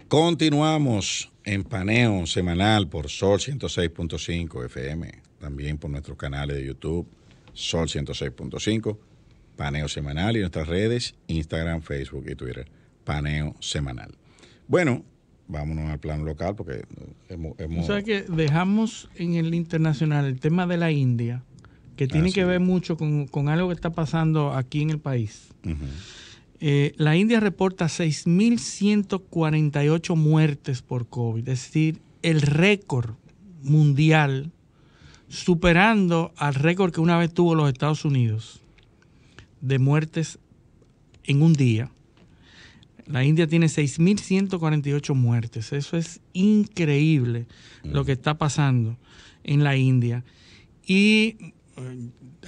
Continuamos en Paneo Semanal por Sol 106.5 FM, también por nuestros canales de YouTube, Sol 106.5, Paneo Semanal, y nuestras redes, Instagram, Facebook y Twitter, Paneo Semanal. Bueno, vámonos al plano local porque hemos... O sea que dejamos en el internacional el tema de la India, que tiene que ver mucho con algo que está pasando aquí en el país. La India reporta 6.148 muertes por COVID, es decir, el récord mundial, superando al récord que una vez tuvo los Estados Unidos de muertes en un día. La India tiene 6.148 muertes. Eso es increíble lo que está pasando en la India. Y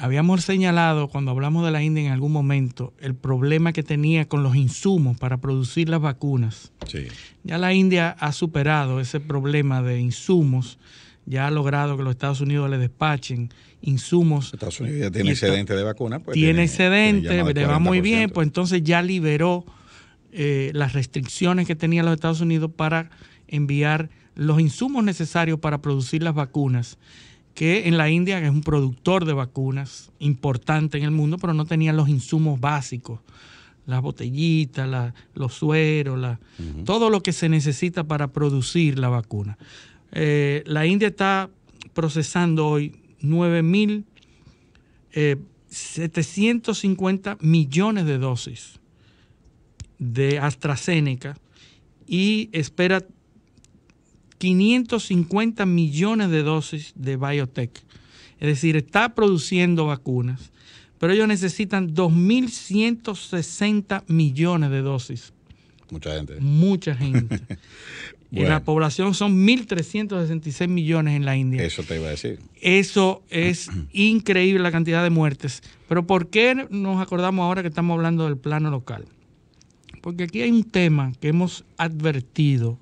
habíamos señalado cuando hablamos de la India en algún momento el problema que tenía con los insumos para producir las vacunas. Sí. Ya la India ha superado ese problema de insumos, ya ha logrado que los Estados Unidos le despachen insumos. Estados Unidos ya tiene excedente de vacunas. Pues tiene excedente, le va muy 40%. bien, pues entonces ya liberó las restricciones que tenían los Estados Unidos para enviar los insumos necesarios para producir las vacunas, que en la India es un productor de vacunas importante en el mundo, pero no tenían los insumos básicos, las botellitas, los sueros, todo lo que se necesita para producir la vacuna. La India está procesando hoy 9.750 millones de dosis de AstraZeneca y espera 550 millones de dosis de BioNTech. Es decir, está produciendo vacunas, pero ellos necesitan 2.160 millones de dosis. Mucha gente. Mucha gente. Bueno. En la población son 1.366 millones en la India. Eso te iba a decir. Eso es increíble, la cantidad de muertes. Pero ¿por qué nos acordamos ahora que estamos hablando del plano local? Porque aquí hay un tema que hemos advertido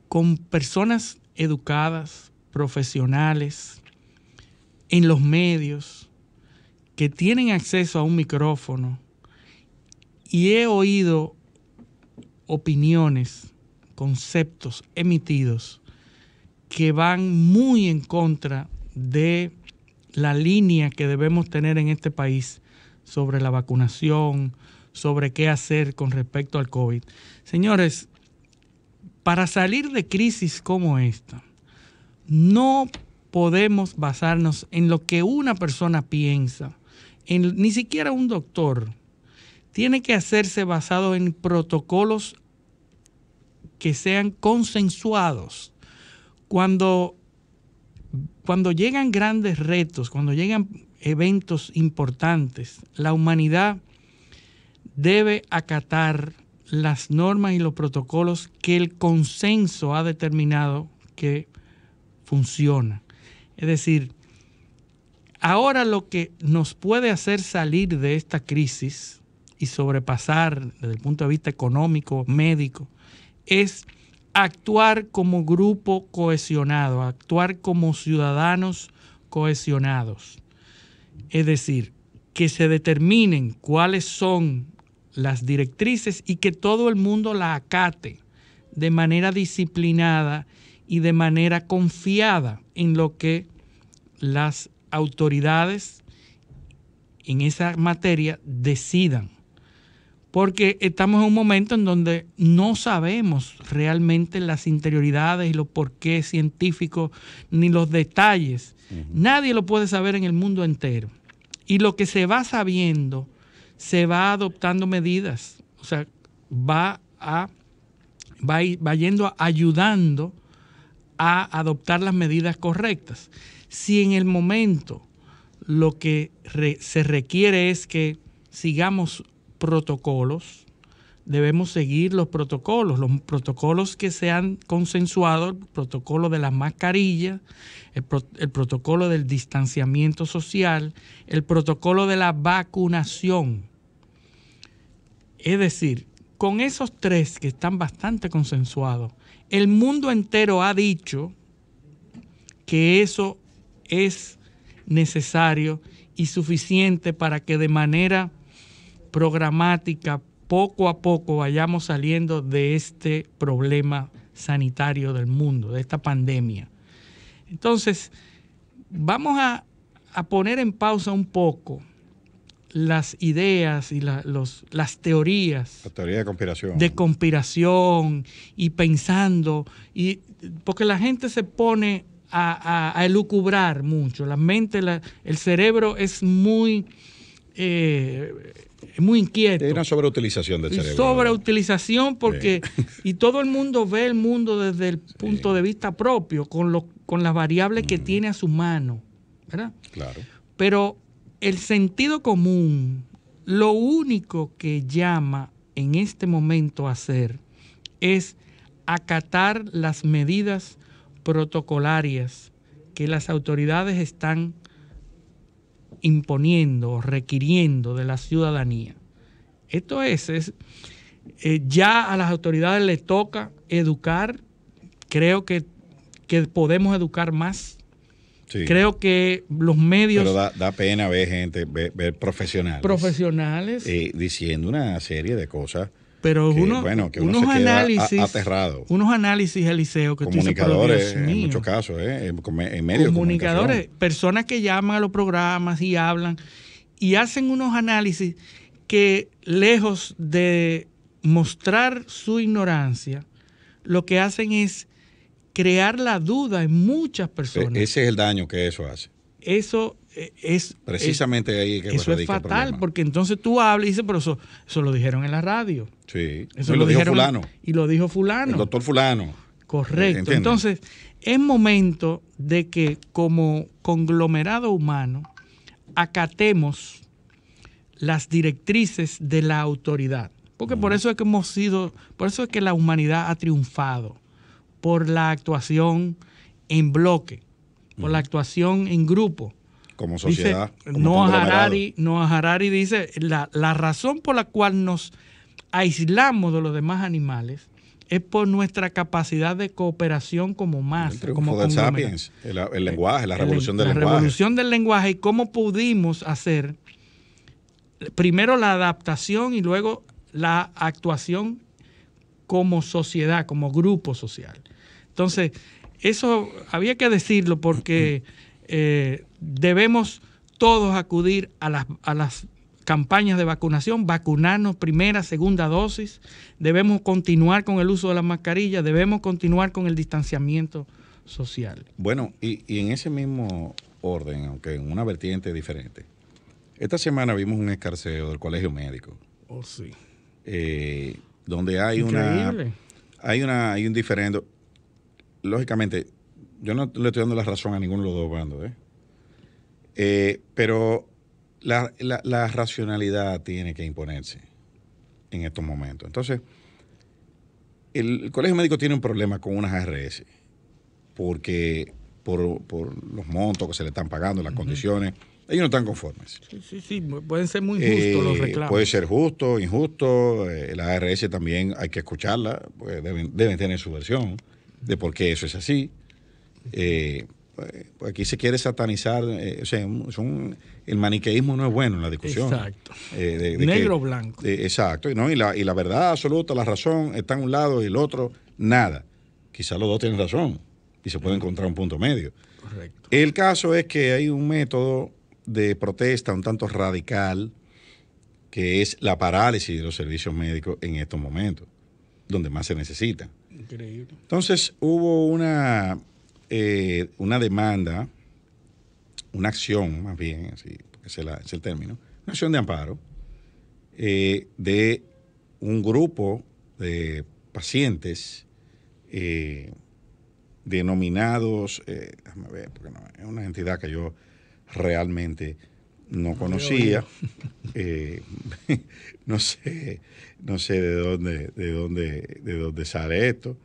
con personas educadas, profesionales, en los medios, que tienen acceso a un micrófono, y he oído opiniones, conceptos emitidos que van muy en contra de la línea que debemos tener en este país sobre la vacunación, sobre qué hacer con respecto al COVID. Señores, para salir de crisis como esta, no podemos basarnos en lo que una persona piensa, ni siquiera un doctor. Tiene que hacerse basado en protocolos que sean consensuados. Cuando llegan grandes retos, cuando llegan eventos importantes, la humanidad debe acatar las normas y los protocolos que el consenso ha determinado que funcionan. Es decir, ahora lo que nos puede hacer salir de esta crisis y sobrepasar desde el punto de vista económico, médico, es actuar como grupo cohesionado, actuar como ciudadanos cohesionados. Es decir, que se determinen cuáles son las directrices y que todo el mundo la acate de manera disciplinada y de manera confiada en lo que las autoridades en esa materia decidan. Porque estamos en un momento en donde no sabemos realmente las interioridades y los porqués científicos ni los detalles. Nadie lo puede saber en el mundo entero. Y lo que se va sabiendo, se va adoptando medidas. O sea, va yendo ayudando a adoptar las medidas correctas. Si en el momento lo que se requiere es que sigamos protocolos, debemos seguir los protocolos que se han consensuado, el protocolo de las mascarillas, el protocolo del distanciamiento social, el protocolo de la vacunación. Es decir, con esos tres que están bastante consensuados, el mundo entero ha dicho que eso es necesario y suficiente para que de manera programática, poco a poco vayamos saliendo de este problema sanitario del mundo, de esta pandemia. Entonces, vamos a poner en pausa un poco las ideas y las teorías. La teoría de conspiración. De conspiración y pensando, porque la gente se pone a elucubrar mucho. La mente, el cerebro es muy inquieto. Hay una sobreutilización del cerebro. Sobreutilización porque y todo el mundo ve el mundo desde el punto de vista propio, con las variables que tiene a su mano, ¿verdad? Claro. Pero el sentido común, lo único que llama en este momento a hacer es acatar las medidas protocolarias que las autoridades están imponiendo o requiriendo de la ciudadanía. Esto es ya a las autoridades les toca educar. Creo que podemos educar más. Sí. Creo que los medios... Pero da pena ver gente, ver profesionales. Profesionales. Diciendo una serie de cosas. Pero que, uno se queda aterrado. Unos análisis, Eliseo, que comunicadores, en muchos casos, en medios comunicadores, personas que llaman a los programas y hablan y hacen unos análisis que, lejos de mostrar su ignorancia, lo que hacen es crear la duda en muchas personas. Ese es el daño que eso hace. Eso es... Precisamente ahí que eso es fatal, porque entonces tú hablas y dices, pero eso lo dijeron en la radio. Sí, eso lo dijo fulano. Y lo dijo fulano. El doctor fulano. Correcto. Entonces, es momento de que como conglomerado humano acatemos las directrices de la autoridad. Porque por eso es que la humanidad ha triunfado. Por la actuación en bloque, por la actuación en grupo. Como sociedad. Dice, Noah Harari dice, la razón por la cual nos aislamos de los demás animales es por nuestra capacidad de cooperación como masa. El triunfo del sapiens, el lenguaje, la revolución del lenguaje. La revolución del lenguaje y cómo pudimos hacer primero la adaptación y luego la actuación como sociedad, como grupo social. Entonces, eso había que decirlo porque debemos todos acudir a las campañas de vacunación, vacunarnos primera, segunda dosis, debemos continuar con el uso de las mascarillas, debemos continuar con el distanciamiento social. Bueno, y en ese mismo orden, aunque en una vertiente diferente, esta semana vimos un escarceo del Colegio Médico. Oh, sí. Donde hay un diferendo. Lógicamente, yo no le estoy dando la razón a ninguno de los dos bandos, pero la racionalidad tiene que imponerse en estos momentos. Entonces, el Colegio Médico tiene un problema con unas ARS, porque por los montos que se le están pagando, las condiciones, ellos no están conformes. Sí, pueden ser muy justos los reclamos. Puede ser justo, injusto. La ARS también hay que escucharla, pues deben tener su versión de por qué eso es así. Pues aquí se quiere satanizar, el maniqueísmo no es bueno en la discusión. Exacto. Negro o blanco. Exacto. ¿No? Y la verdad absoluta, la razón está en un lado y el otro, nada. Quizás los dos tienen razón y se puede encontrar un punto medio. Correcto. El caso es que hay un método de protesta un tanto radical que es la parálisis de los servicios médicos en estos momentos, donde más se necesitan. Increíble. Entonces hubo una demanda, una acción más bien, así, porque es el término, una acción de amparo de un grupo de pacientes denominados, déjame ver, porque no, es una entidad que yo realmente no conocía, no sé de dónde sale esto.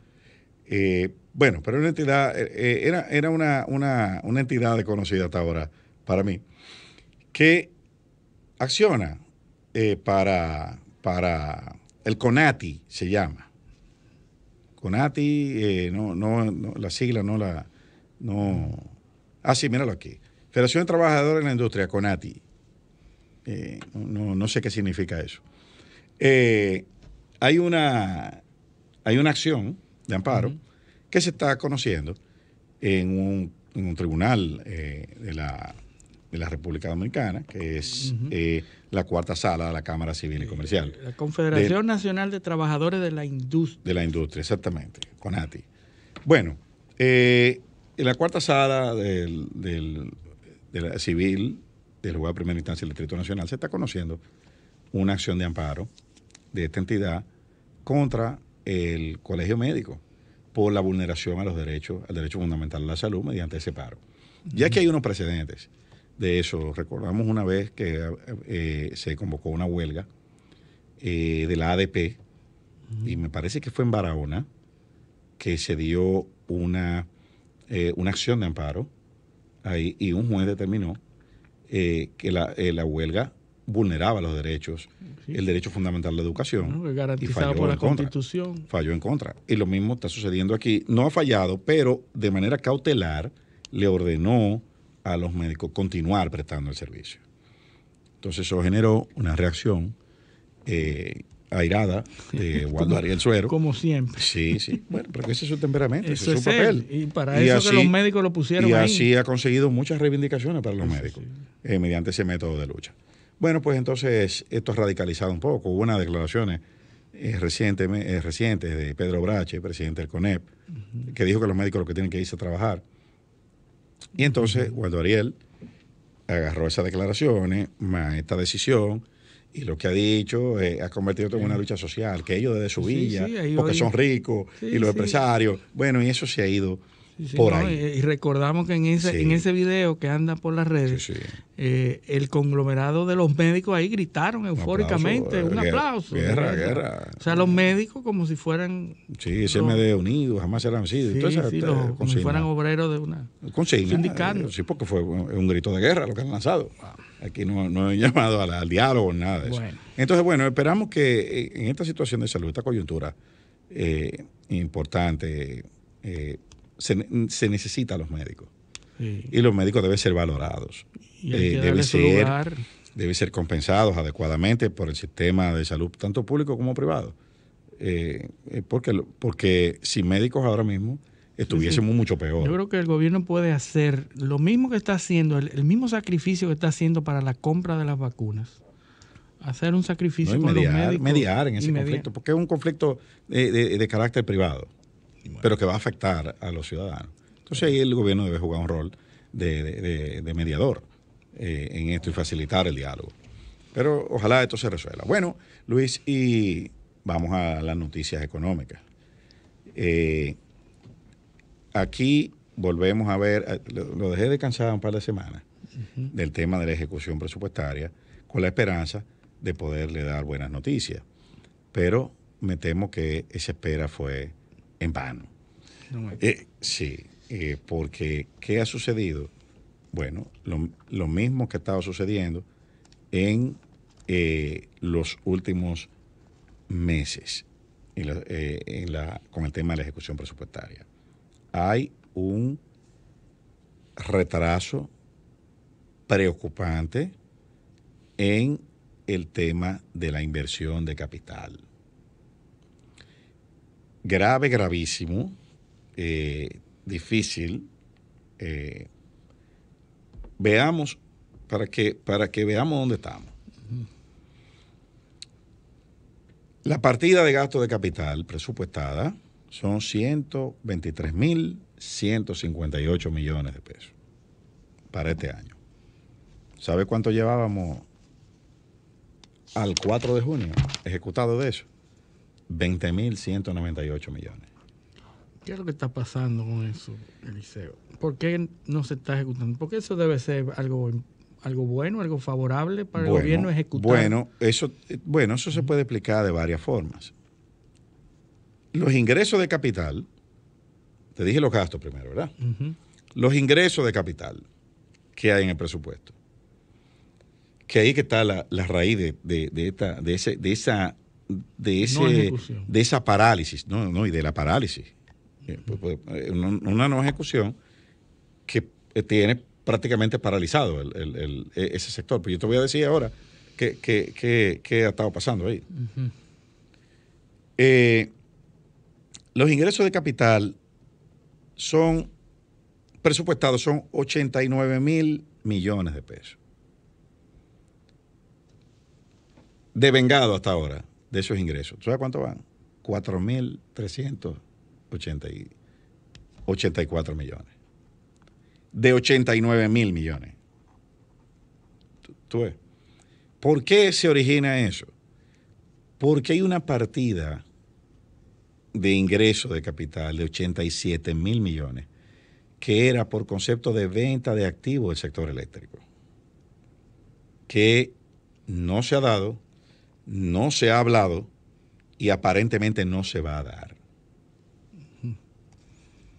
Bueno, pero una entidad, era una entidad desconocida hasta ahora para mí, que acciona para el CONATI, se llama. CONATI, no, la sigla sí, míralo aquí. Federación de Trabajadores en la Industria, CONATI. No sé qué significa eso. Hay una acción de amparo que se está conociendo en un tribunal de la República Dominicana, que es la cuarta sala de la Cámara Civil y Comercial. La Confederación Nacional de Trabajadores de la Industria. De la industria, exactamente, CONATI. Bueno, en la cuarta sala de la civil del juez de primera instancia del Distrito Nacional se está conociendo una acción de amparo de esta entidad contra el Colegio Médico por la vulneración a los derechos, al derecho fundamental a la salud mediante ese paro. Ya que hay unos precedentes de eso, recordamos una vez que se convocó una huelga de la ADP, y me parece que fue en Barahona, que se dio una acción de amparo ahí, y un juez determinó que la huelga vulneraba los derechos, el derecho fundamental a la educación. Garantizado por la Constitución. Falló en contra. Y lo mismo está sucediendo aquí. No ha fallado, pero de manera cautelar le ordenó a los médicos continuar prestando el servicio. Entonces eso generó una reacción airada de Waldo Ariel Suero. Como siempre. Sí, sí. Bueno, pero ese es su temperamento, eso es su papel. Y para eso así, que los médicos lo pusieron ahí. Y así ha conseguido muchas reivindicaciones para los médicos mediante ese método de lucha. Bueno, pues entonces esto ha radicalizado un poco. Hubo unas declaraciones recientes de Pedro Brache, presidente del CONEP, que dijo que los médicos lo que tienen que irse a trabajar. Y entonces Waldo Ariel agarró esas declaraciones, más esta decisión, y lo que ha dicho ha convertido esto en una lucha social, que ellos desde su villa, porque son ricos, y los empresarios, bueno, y eso se ha ido por ahí. Y recordamos que en ese video que anda por las redes, el conglomerado de los médicos ahí gritaron eufóricamente, un aplauso. Guerra. O sea, los médicos como si fueran... Sí, ese MD unido, jamás se han sido. Como si fueran obreros de una sindicato. Sí, porque fue un grito de guerra lo que han lanzado. Aquí no he llamado al diálogo, nada de eso. Entonces, bueno, esperamos que en esta situación de salud, esta coyuntura importante, se necesita a los médicos. Y los médicos deben ser valorados. Deben ser compensados adecuadamente por el sistema de salud, tanto público como privado. Porque sin médicos ahora mismo estuviésemos mucho peor. Yo creo que el gobierno puede hacer lo mismo que está haciendo, el mismo sacrificio que está haciendo para la compra de las vacunas. Hacer un sacrificio con los médicos. Mediar en ese conflicto, porque es un conflicto de carácter privado, pero que va a afectar a los ciudadanos. Entonces ahí el gobierno debe jugar un rol de mediador en esto y facilitar el diálogo. Pero ojalá esto se resuelva. Bueno, Luis, y vamos a las noticias económicas. Aquí volvemos a ver, lo dejé descansar un par de semanas, del tema de la ejecución presupuestaria, con la esperanza de poderle dar buenas noticias. Pero me temo que esa espera fue en vano. Porque ¿qué ha sucedido? Bueno, lo mismo que ha estado sucediendo en los últimos meses con el tema de la ejecución presupuestaria. Hay un retraso preocupante en el tema de la inversión de capital. Gravísimo, difícil. Veamos, para que veamos dónde estamos. La partida de gasto de capital presupuestada son 123.158 millones de pesos para este año. ¿Sabe cuánto llevábamos al 4 de junio ejecutado de eso? 20.198 millones. ¿Qué es lo que está pasando con eso, Eliseo? ¿Por qué no se está ejecutando? Porque eso debe ser algo bueno, algo favorable para el gobierno ejecutar. Eso se puede explicar de varias formas. Los ingresos de capital, te dije los gastos primero, ¿verdad? Los ingresos de capital que hay en el presupuesto, que ahí que está la raíz de esa parálisis, y de la parálisis. Una no ejecución que tiene prácticamente paralizado ese sector. Pues yo te voy a decir ahora qué ha estado pasando ahí. Ujú. Los ingresos de capital son presupuestados, son 89,000 millones de pesos. Devengado hasta ahora de esos ingresos. ¿Tú sabes cuánto van? 4,384 millones. De 89,000 millones. ¿Tú ves? ¿Por qué se origina eso? Porque hay una partida de ingreso de capital de 87,000 millones que era por concepto de venta de activos del sector eléctrico, que no se ha dado, no se ha hablado y aparentemente no se va a dar.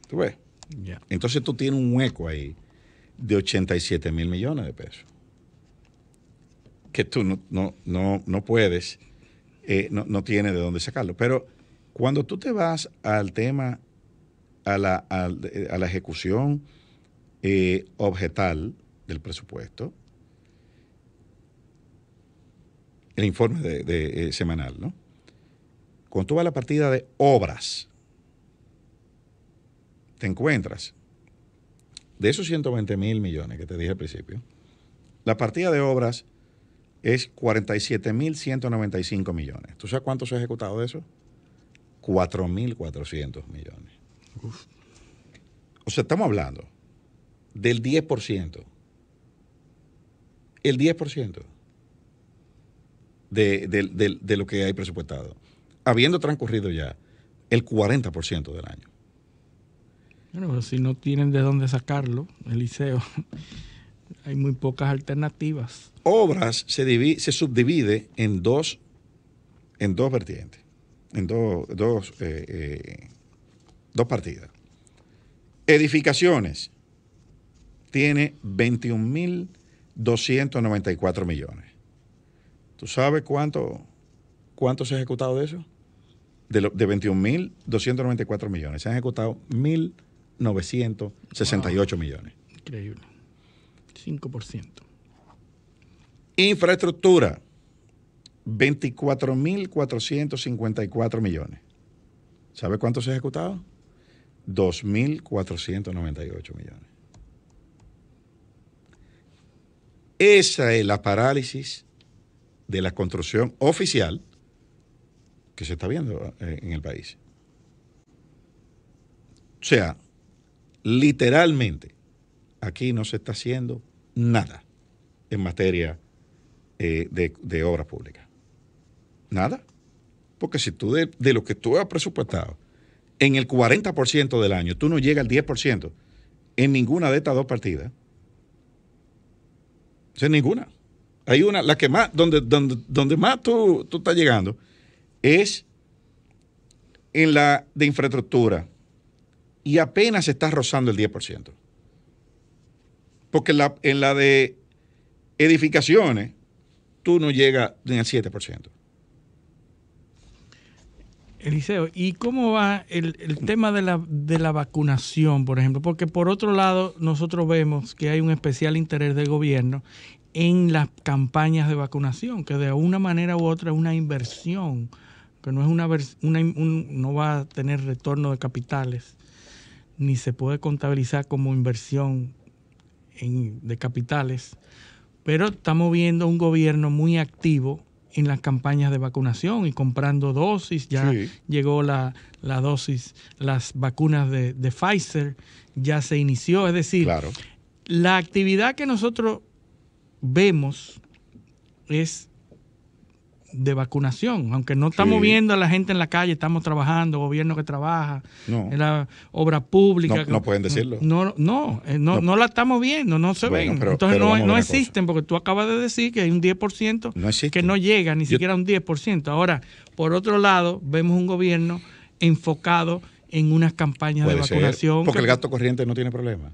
¿Tú ves? Ya. Entonces tú tienes un hueco ahí de 87,000 millones de pesos que tú no puedes, no tienes de dónde sacarlo. Pero cuando tú te vas al tema, a la ejecución objetal del presupuesto, el informe de semanal, ¿no? Cuando tú vas a la partida de obras, te encuentras de esos 120,000 millones que te dije al principio, la partida de obras es 47,195 millones. ¿Tú sabes cuánto se ha ejecutado de eso? 4,400 millones. Uf. O sea, estamos hablando del 10%. El 10% de lo que hay presupuestado, habiendo transcurrido ya el 40% del año. Bueno, pero si no tienen de dónde sacarlo, Eliseo, hay muy pocas alternativas. Obras se subdivide en dos vertientes, en dos partidas. Edificaciones tiene 21,294 millones. ¿Tú sabes cuánto se ha ejecutado de eso? De 21,294 millones. Se han ejecutado 1,968 millones. Increíble. 5%. Infraestructura, 24,454 millones. ¿Sabe cuánto se ha ejecutado? 2,498 millones. Esa es la parálisis de la construcción oficial que se está viendo en el país. O sea, literalmente, aquí no se está haciendo nada en materia de obras públicas. Nada. Porque si tú de lo que tú has presupuestado, en el 40% del año, tú no llegas al 10% en ninguna de estas dos partidas. O sea, ninguna. Hay una, la que más, donde más tú estás llegando es en la de infraestructura y apenas estás rozando el 10%. Porque en la de edificaciones tú no llegas ni al 7%. Eliseo, ¿y cómo va el tema de la vacunación, por ejemplo? Porque por otro lado, nosotros vemos que hay un especial interés del gobierno en las campañas de vacunación, que de una manera u otra es una inversión, que no es no va a tener retorno de capitales, ni se puede contabilizar como inversión de capitales, pero estamos viendo un gobierno muy activo en las campañas de vacunación y comprando dosis. Ya sí llegó la dosis, las vacunas de Pfizer, ya se inició. Es decir, claro, la actividad que nosotros vemos es de vacunación, aunque no estamos viendo a la gente en la calle, estamos trabajando, gobierno que trabaja, en la obra pública. No pueden decirlo. No la estamos viendo, no se ven. Entonces no existen, porque tú acabas de decir que hay un 10% que no llega, ni siquiera un 10%. Ahora, por otro lado, vemos un gobierno enfocado en unas campañas de vacunación. Porque el gasto corriente no tiene problema.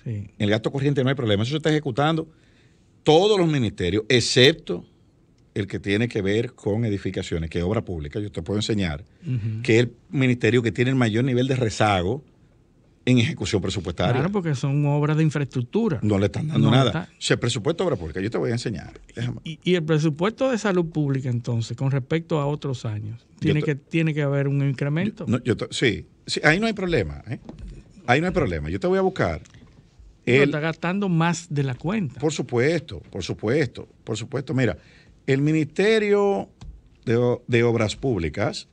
Sí. En el gasto corriente no hay problema. Eso se está ejecutando todos los ministerios, excepto el que tiene que ver con edificaciones, que es obra pública. Yo te puedo enseñar que es el ministerio que tiene el mayor nivel de rezago en ejecución presupuestaria. Claro, porque son obras de infraestructura. No le están dando nada. O sea, el presupuesto de obra pública, yo te voy a enseñar. Y el presupuesto de salud pública, entonces, con respecto a otros años, tiene que haber un incremento. Sí, ahí no hay problema. Ahí no hay problema. Yo te voy a buscar. Pero está gastando más de la cuenta. Por supuesto. Mira, el Ministerio de Obras Públicas,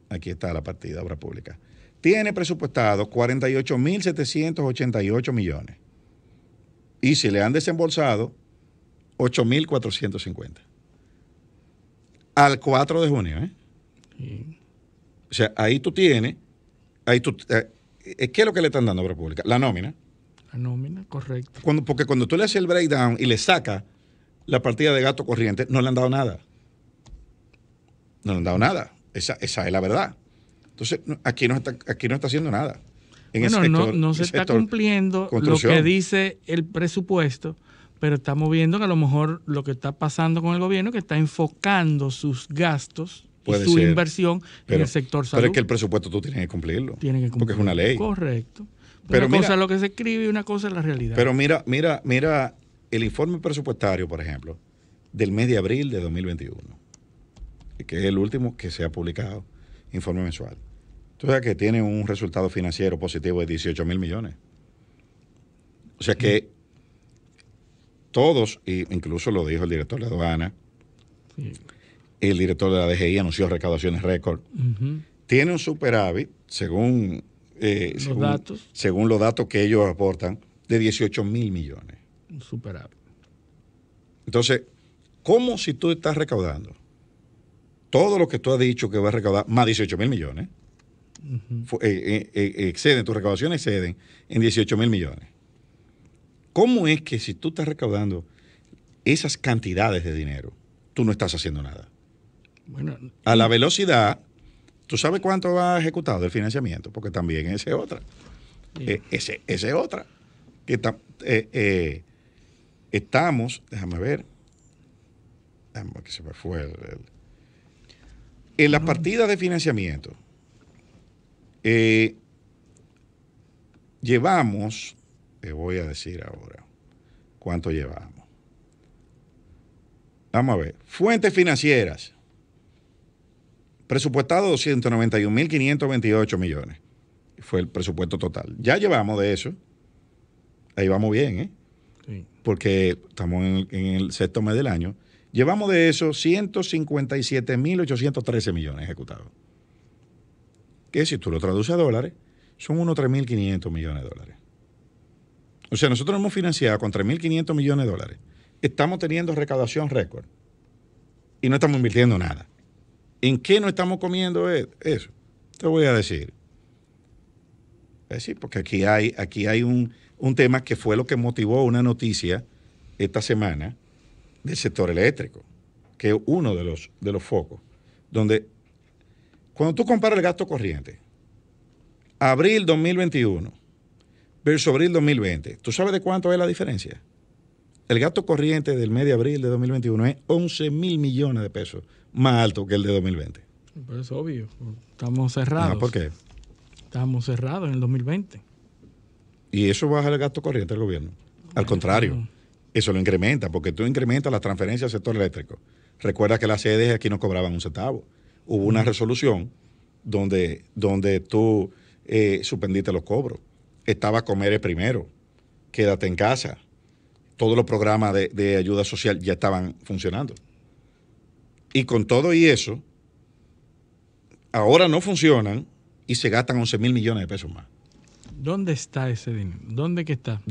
aquí está la partida, Obras Públicas, tiene presupuestado 48.788 millones. Y se le han desembolsado 8.450. Al 4 de junio, Sí. O sea, ahí tú tienes, ¿qué es lo que le están dando a Obras Públicas? La nómina. La nómina, correcto. Porque cuando tú le haces el breakdown y le sacas la partida de gasto corriente, no le han dado nada. No le han dado nada. Esa es la verdad. Entonces, aquí no está haciendo nada. No se está cumpliendo lo que dice el presupuesto, pero estamos viendo que a lo mejor lo que está pasando con el gobierno es que está enfocando sus gastos y su inversión en el sector salud. Pero es que el presupuesto tú tienes que cumplirlo. Porque es una ley. Correcto. Pero una cosa es lo que se escribe y una cosa es la realidad. Pero mira el informe presupuestario, por ejemplo, del mes de abril de 2021, que es el último que se ha publicado, informe mensual. Tú sabes que tiene un resultado financiero positivo de 18.000 millones. O sea que todos, incluso lo dijo el director de aduana, el director de la DGI anunció recaudaciones récord, tiene un superávit, según los datos que ellos aportan, de 18.000 millones. Un superávit. Entonces, ¿cómo si tú estás recaudando todo lo que tú has dicho que vas a recaudar, más 18.000 millones? Exceden, tus recaudaciones exceden en 18.000 millones. ¿Cómo es que si tú estás recaudando esas cantidades de dinero, tú no estás haciendo nada? Bueno, a la velocidad, ¿tú sabes cuánto va ejecutado el financiamiento? Porque también esa es otra. Esa es otra. Estamos, déjame ver, que se me fue en la partida de financiamiento. Llevamos, te voy a decir ahora cuánto llevamos. Vamos a ver, fuentes financieras, presupuestado 291.528 millones, fue el presupuesto total. Ya llevamos de eso, ahí vamos bien, sí. Porque estamos en el sexto mes del año, llevamos de eso 157.813 millones ejecutados. Que si tú lo traduces a dólares, son unos 3.500 millones de dólares. O sea, nosotros hemos financiado con 3.500 millones de dólares. Estamos teniendo recaudación récord y no estamos invirtiendo nada. ¿En qué no estamos comiendo eso? Te voy a decir. Porque aquí hay un tema que fue lo que motivó una noticia esta semana del sector eléctrico, que es uno de los focos, donde cuando tú comparas el gasto corriente, abril 2021 versus abril 2020, ¿tú sabes de cuánto es la diferencia? El gasto corriente del mes de abril de 2021 es 11.000 millones de pesos más alto que el de 2020. Pero es obvio, estamos cerrados. ¿Por qué? Estamos cerrados en el 2020. ¿Y eso baja el gasto corriente del gobierno? Al contrario, eso lo incrementa, porque tú incrementas las transferencias al sector eléctrico. Recuerda que las sedes aquí no cobraban un centavo. Hubo una resolución donde tú suspendiste los cobros. Estaba Comer primero, quédate en casa. Todos los programas de ayuda social ya estaban funcionando. Y con todo y eso, ahora no funcionan y se gastan 11.000 millones de pesos más. ¿Dónde está ese dinero? ¿Dónde que está?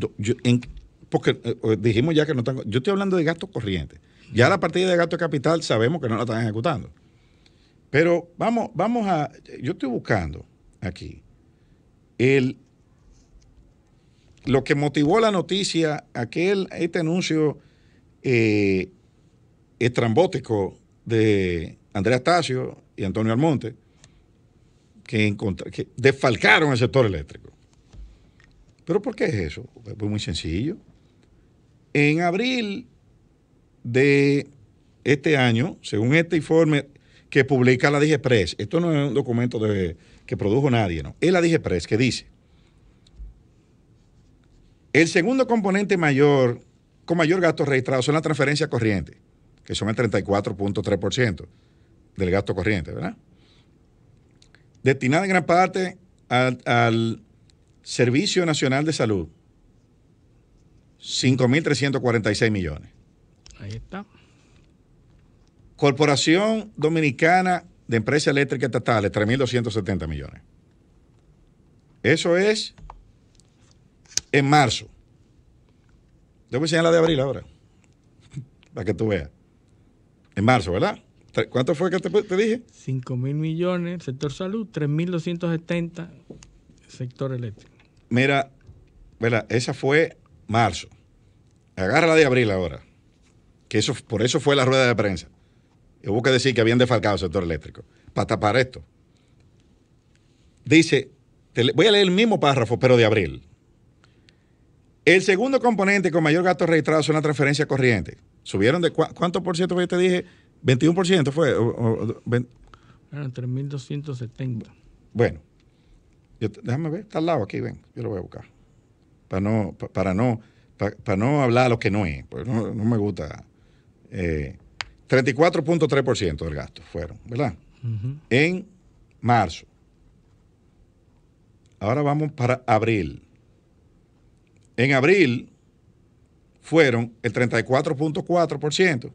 Porque dijimos ya que no están. Yo estoy hablando de gasto corriente. Ya la partida de gasto de capital sabemos que no la están ejecutando. Pero vamos a. Yo estoy buscando aquí lo que motivó la noticia, este anuncio estrambótico de Andrea Astacio y Antonio Almonte, que desfalcaron el sector eléctrico. ¿Pero por qué es eso? Pues muy sencillo. En abril de este año, según este informe que publica la DIGEPRES, esto no es un documento que produjo nadie, ¿no? Es la DIGEPRES que dice El segundo componente mayor, con mayor gasto registrado, son las transferencias corrientes, que son el 34.3% del gasto corriente, ¿verdad? Destinada en gran parte al Servicio Nacional de Salud, 5.346 millones. Ahí está. Corporación Dominicana de Empresas Eléctricas Estatales, 3.270 millones. Eso es en marzo. Te voy a enseñar la de abril ahora, para que tú veas. En marzo, ¿verdad? ¿Cuánto fue que te dije? 5.000 millones, sector salud, 3.270, sector eléctrico. Mira, ¿verdad? Esa fue marzo. Agarra la de abril ahora. Que eso, por eso fue la rueda de prensa. Y hubo que decir que habían defalcado el sector eléctrico. Para tapar esto. Dice, voy a leer el mismo párrafo, pero de abril. El segundo componente con mayor gasto registrado son las transferencias corrientes. ¿Subieron de cuánto por ciento fue? Te dije, 21% fue. Bueno, 3.270. Bueno, déjame ver, está al lado aquí, ven, yo lo voy a buscar. Para no hablar lo que no es, pues no me gusta. 34.3% del gasto fueron, ¿verdad? En marzo. Ahora vamos para abril. En abril fueron el 34.4%.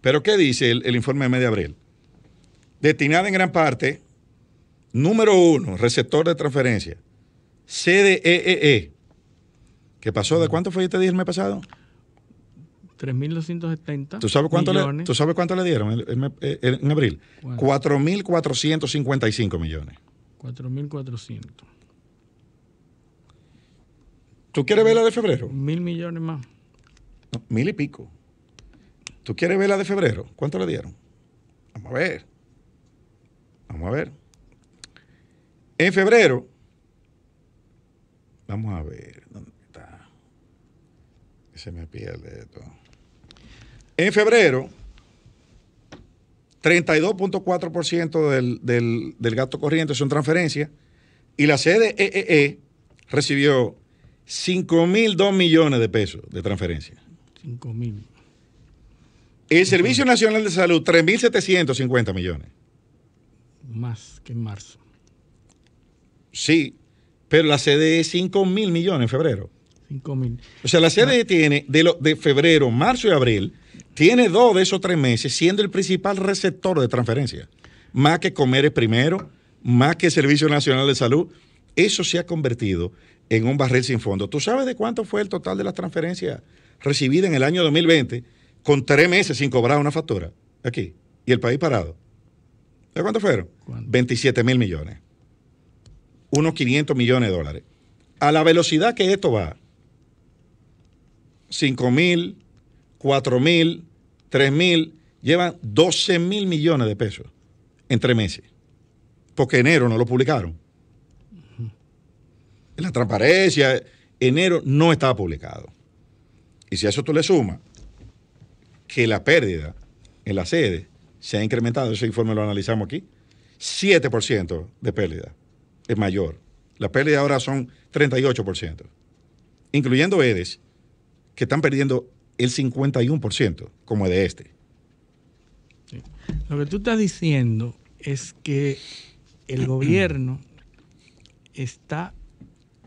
¿Pero qué dice el informe de medio abril? Destinada en gran parte, número 1, receptor de transferencia, CDEE, que pasó de cuánto fue, yo te dije el mes pasado. 3.270 ¿Tú sabes cuánto le dieron en abril? 4.455 millones. 4.400. ¿Tú quieres ver la de febrero? 1.000 millones más. No, 1.000 y pico. ¿Tú quieres ver la de febrero? ¿Cuánto le dieron? Vamos a ver. En febrero, vamos a ver. ¿Dónde está? Que se me pierde esto. En febrero, 32.4% del gasto corriente son transferencias y la CDEE recibió 5.002 millones de pesos de transferencias. 5.000. El Servicio Nacional de Salud, 3.750 millones. Más que en marzo. Sí, pero la CDE 5.000 millones en febrero. 5.000. O sea, la CDE tiene de febrero, marzo y abril, tiene 2 de esos 3 meses siendo el principal receptor de transferencias. Más que Comeres Primero, más que el Servicio Nacional de Salud. Eso se ha convertido en un barril sin fondo. ¿Tú sabes de cuánto fue el total de las transferencias recibidas en el año 2020 con 3 meses sin cobrar una factura? Aquí. Y el país parado. ¿De cuánto fueron? ¿Cuánto? 27.000 millones. Unos 500 millones de dólares. A la velocidad que esto va, 5.000, 4.000, 3.000, llevan 12.000 millones de pesos en 3 meses. Porque enero no lo publicaron. En la transparencia, enero no estaba publicado. Y si a eso tú le sumas que la pérdida en la sede se ha incrementado, ese informe lo analizamos aquí, 7% de pérdida es mayor. La pérdida ahora son 38%, incluyendo EDES, que están perdiendo el 51% como de este. Sí. Lo que tú estás diciendo es que el gobierno está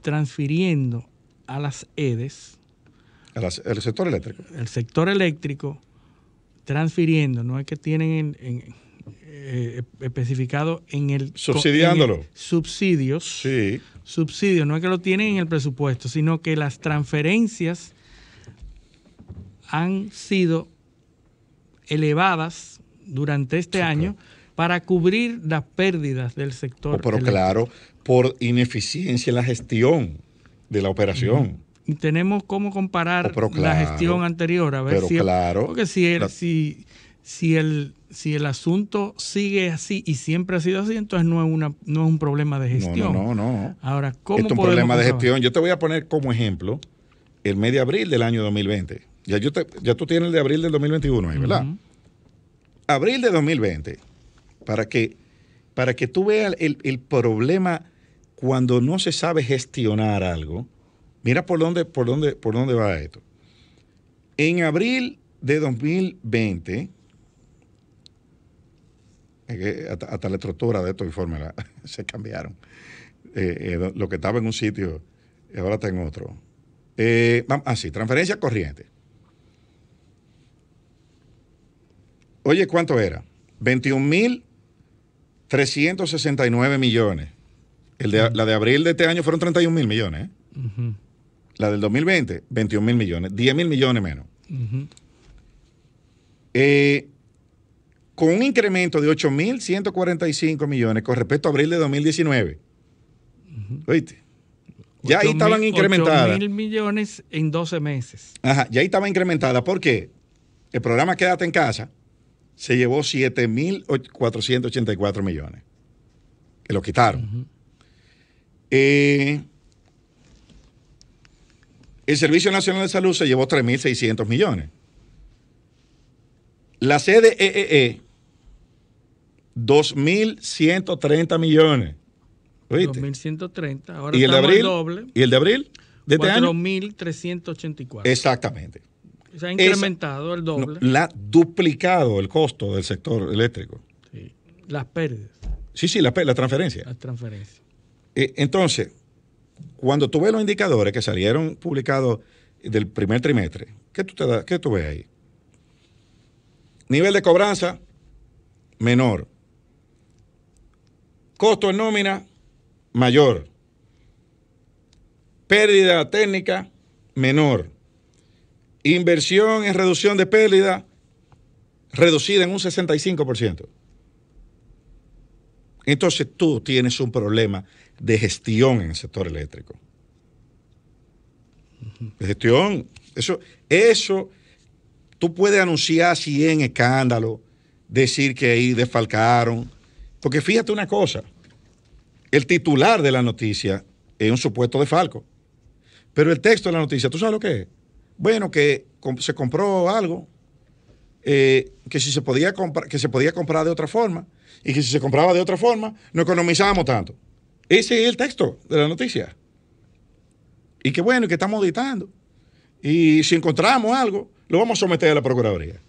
transfiriendo a las EDES, El sector eléctrico. el sector eléctrico, transfiriendo, no es que tienen especificado en el subsidiándolo. Subsidios. Sí. Subsidios, no es que lo tienen en el presupuesto, sino que las transferencias han sido elevadas durante este año para cubrir las pérdidas del sector. Pero claro, por ineficiencia en la gestión de la operación. Y tenemos cómo comparar la gestión anterior, a ver porque si el asunto sigue así y siempre ha sido así, entonces no es un problema de gestión. No. Ahora, ¿cómo esto es un problema de gestión. Yo te voy a poner como ejemplo el mes de abril del año 2020. Ya tú tienes el de abril del 2021 ahí, ¿verdad? Abril de 2020, para que tú veas el problema cuando no se sabe gestionar algo, Mira por dónde va esto. En abril de 2020, hasta la estructura de estos informes se cambiaron. Lo que estaba en un sitio, ahora está en otro. Sí, transferencia corriente. Oye, ¿cuánto era? 21.369 millones. La de abril de este año fueron 31.000 millones. Uh-huh. La del 2020, 21.000 millones. 10.000 millones menos. Uh-huh. Con un incremento de 8.145 millones con respecto a abril de 2019. Uh-huh. ¿Oíste? Ya ahí estaban incrementadas. 8.000 millones en 12 meses. Ajá, ya ahí estaba incrementada. ¿Por qué? El programa Quédate en Casa se llevó 7.484 millones. Que lo quitaron. Uh-huh. El Servicio Nacional de Salud se llevó 3.600 millones. La CDEE, 2.130 millones. ¿Oíste? 2.130. Ahora ¿Y el de abril? El doble. ¿Y el de abril? ¿De este año? 4.384. Exactamente. Se ha incrementado el doble. Ha duplicado el costo del sector eléctrico. Sí. Las pérdidas. Sí, la transferencia. Las transferencias. Entonces, cuando tú ves los indicadores que salieron publicados del primer trimestre, ¿qué tú ves ahí? Nivel de cobranza, menor. Costo en nómina, mayor. Pérdida técnica, menor. Inversión en reducción de pérdida, reducida en un 65%. Entonces tú tienes un problema de gestión en el sector eléctrico. De gestión. Eso tú puedes anunciar 100 escándalos, decir que ahí desfalcaron. Porque fíjate una cosa, el titular de la noticia es un supuesto desfalco. Pero el texto de la noticia, ¿tú sabes lo que es? Bueno, que se compró algo, que se podía comprar de otra forma, y que si se compraba de otra forma, no economizábamos tanto. Ese es el texto de la noticia. Y que bueno, que estamos auditando. Y si encontramos algo, lo vamos a someter a la Procuraduría.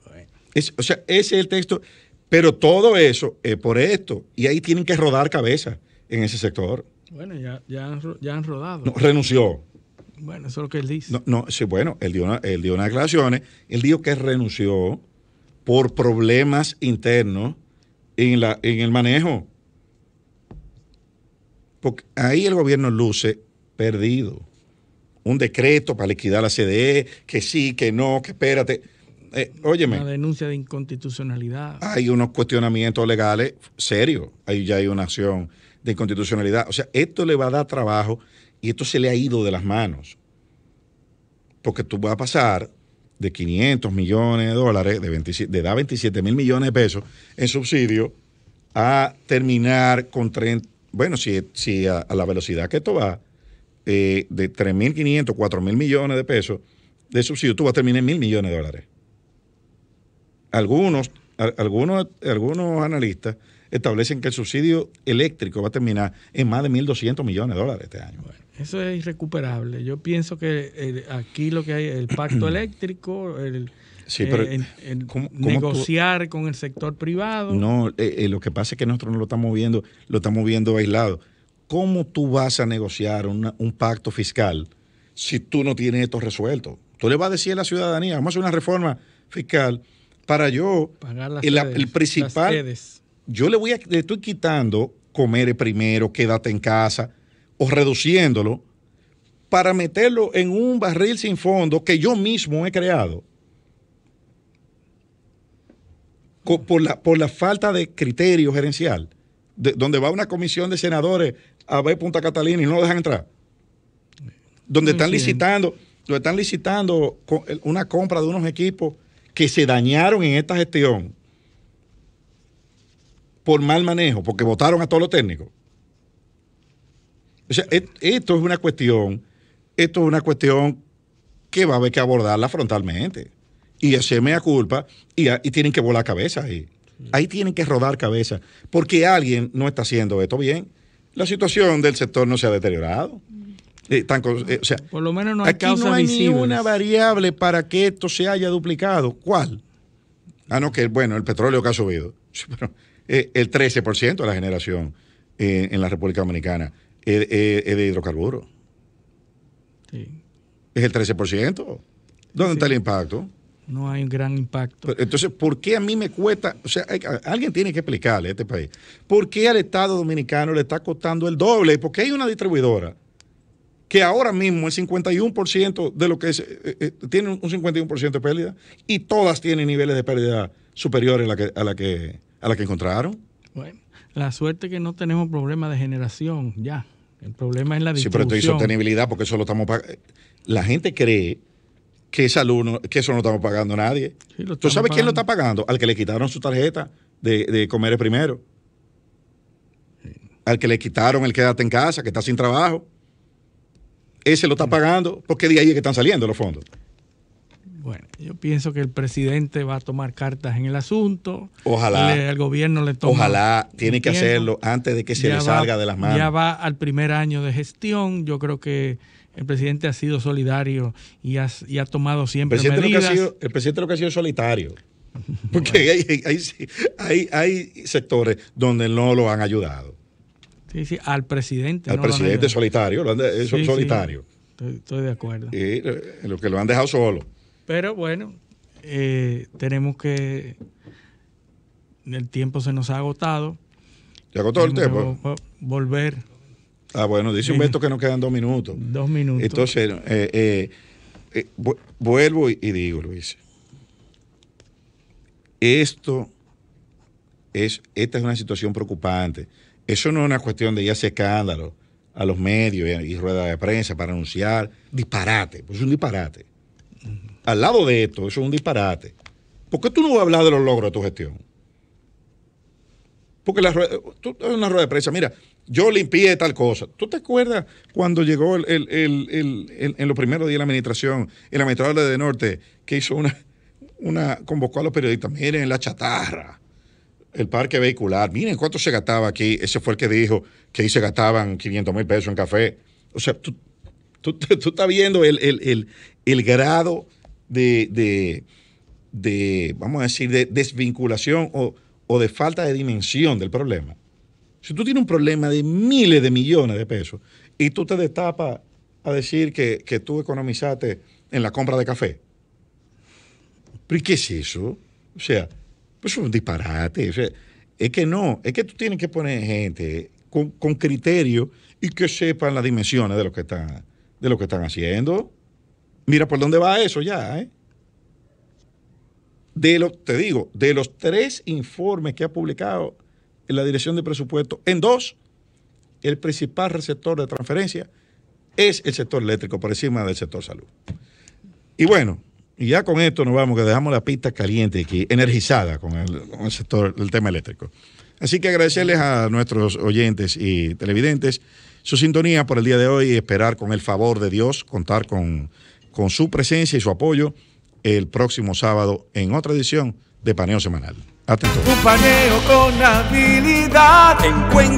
Bueno. Ese es el texto. Pero todo eso es por esto. Y ahí tienen que rodar cabeza en ese sector. Bueno, ya han rodado. No, renunció. Bueno, eso es lo que él dice. Sí, bueno, él dio unas declaraciones. Él dijo que renunció por problemas internos en el manejo. Porque ahí el gobierno luce perdido. Un decreto para liquidar la CDE, que sí, que no, que espérate. Óyeme. Una denuncia de inconstitucionalidad. Hay unos cuestionamientos legales serios. Ahí ya hay una acción de inconstitucionalidad. O sea, esto le va a dar trabajo y esto se le ha ido de las manos. Porque tú vas a pasar de 500 millones de dólares, de dar 27.000 millones de pesos en subsidio, a terminar con 30. Bueno, si a la velocidad que esto va, de 3.500, 4.000 millones de pesos de subsidio, tú vas a terminar en 1.000 millones de dólares. Algunos analistas establecen que el subsidio eléctrico va a terminar en más de 1.200 millones de dólares este año. Bueno, eso es irrecuperable. Yo pienso que aquí lo que hay es el pacto eléctrico, ¿cómo negociar con el sector privado. No, lo que pasa es que nosotros no lo estamos viendo aislado. ¿Cómo tú vas a negociar un pacto fiscal si tú no tienes esto resuelto? Tú le vas a decir a la ciudadanía, vamos a hacer una reforma fiscal para yo pagar el principal. Yo le estoy quitando comer primero, quédate en casa, o reduciéndolo para meterlo en un barril sin fondo que yo mismo he creado. Por la falta de criterio gerencial, donde va una comisión de senadores a ver Punta Catalina y no lo dejan entrar. Donde están licitando una compra de unos equipos que se dañaron en esta gestión por mal manejo, porque votaron a todos los técnicos. O sea, esto es una cuestión que va a haber que abordarla frontalmente y hacerme a culpa y tienen que volar cabeza ahí. Ahí tienen que rodar cabeza porque alguien no está haciendo esto bien. La situación del sector no se ha deteriorado. O sea, por lo menos no hay aquí causas no hay visibles. ni una variable para que esto se haya duplicado. ¿Cuál? No, que bueno, el petróleo que ha subido. Pero, el 13% de la generación en la República Dominicana es de hidrocarburos. Sí. Es el 13%. ¿Dónde está el impacto? No hay un gran impacto. Entonces, ¿por qué a mí me cuesta? O sea, alguien tiene que explicarle a este país. ¿Por qué al Estado Dominicano le está costando el doble? Porque hay una distribuidora que ahora mismo el 51% de lo que es, tiene un 51% de pérdida y todas tienen niveles de pérdida superiores a la que encontraron. Bueno, la suerte es que no tenemos problema de generación ya. El problema es la distribución. Sí, pero esto es sostenibilidad porque eso lo estamos pagando. La gente cree que eso no estamos pagando a nadie. Sí, ¿tú sabes quién lo está pagando? Al que le quitaron su tarjeta de comer el primero. Sí. Al que le quitaron el quédate en casa, que está sin trabajo. Ese lo está pagando porque de ahí es que están saliendo los fondos. Bueno, yo pienso que el presidente va a tomar cartas en el asunto. Ojalá. El gobierno le toma. Ojalá, tiene que hacerlo antes de que se le salga de las manos. Ya va al primer año de gestión. Yo creo que el presidente ha sido solidario y ha tomado siempre medidas. El presidente lo que ha sido es solitario. Porque hay sectores donde no lo han ayudado. Sí, al presidente. Al presidente solitario, solitario. Sí, estoy de acuerdo. Y lo que lo han dejado solo. Pero bueno, tenemos que... El tiempo se nos ha agotado. ¿Se agotó el tiempo? Volver. Bueno, dice Humberto que nos quedan 2 minutos. 2 minutos. Entonces, vuelvo y digo, Luis. Esta es una situación preocupante. Eso no es una cuestión de ir a hacer escándalo a los medios y ruedas de prensa para anunciar disparate. Pues es un disparate. Al lado de esto, eso es un disparate. ¿Por qué tú no vas a hablar de los logros de tu gestión? Porque tú en una rueda de prensa, mira, yo limpié tal cosa. ¿Tú te acuerdas cuando llegó en los primeros días de la administración, el administrador de Norte, que hizo convocó a los periodistas, miren la chatarra, el parque vehicular, miren cuánto se gastaba aquí? Ese fue el que dijo que ahí se gastaban 500,000 pesos en café. O sea, tú estás viendo el grado de vamos a decir, de desvinculación o de falta de dimensión del problema. Si tú tienes un problema de miles de millones de pesos y tú te destapas a decir que tú economizaste en la compra de café, ¿pero qué es eso? O sea, pues es un disparate. O sea, es que tú tienes que poner gente con criterio y que sepan las dimensiones de lo que están haciendo. Mira por dónde va eso ya, ¿eh? Te digo, de los 3 informes que ha publicado en la Dirección de Presupuesto, en 2, el principal receptor de transferencia es el sector eléctrico por encima del sector salud. Y bueno, y ya con esto nos vamos, que dejamos la pista caliente aquí, energizada con el sector del tema eléctrico. Así que agradecerles a nuestros oyentes y televidentes su sintonía por el día de hoy y esperar con el favor de Dios, contar con su presencia y su apoyo el próximo sábado en otra edición de Paneo Semanal. Hasta entonces. Un paneo con habilidad, encuentro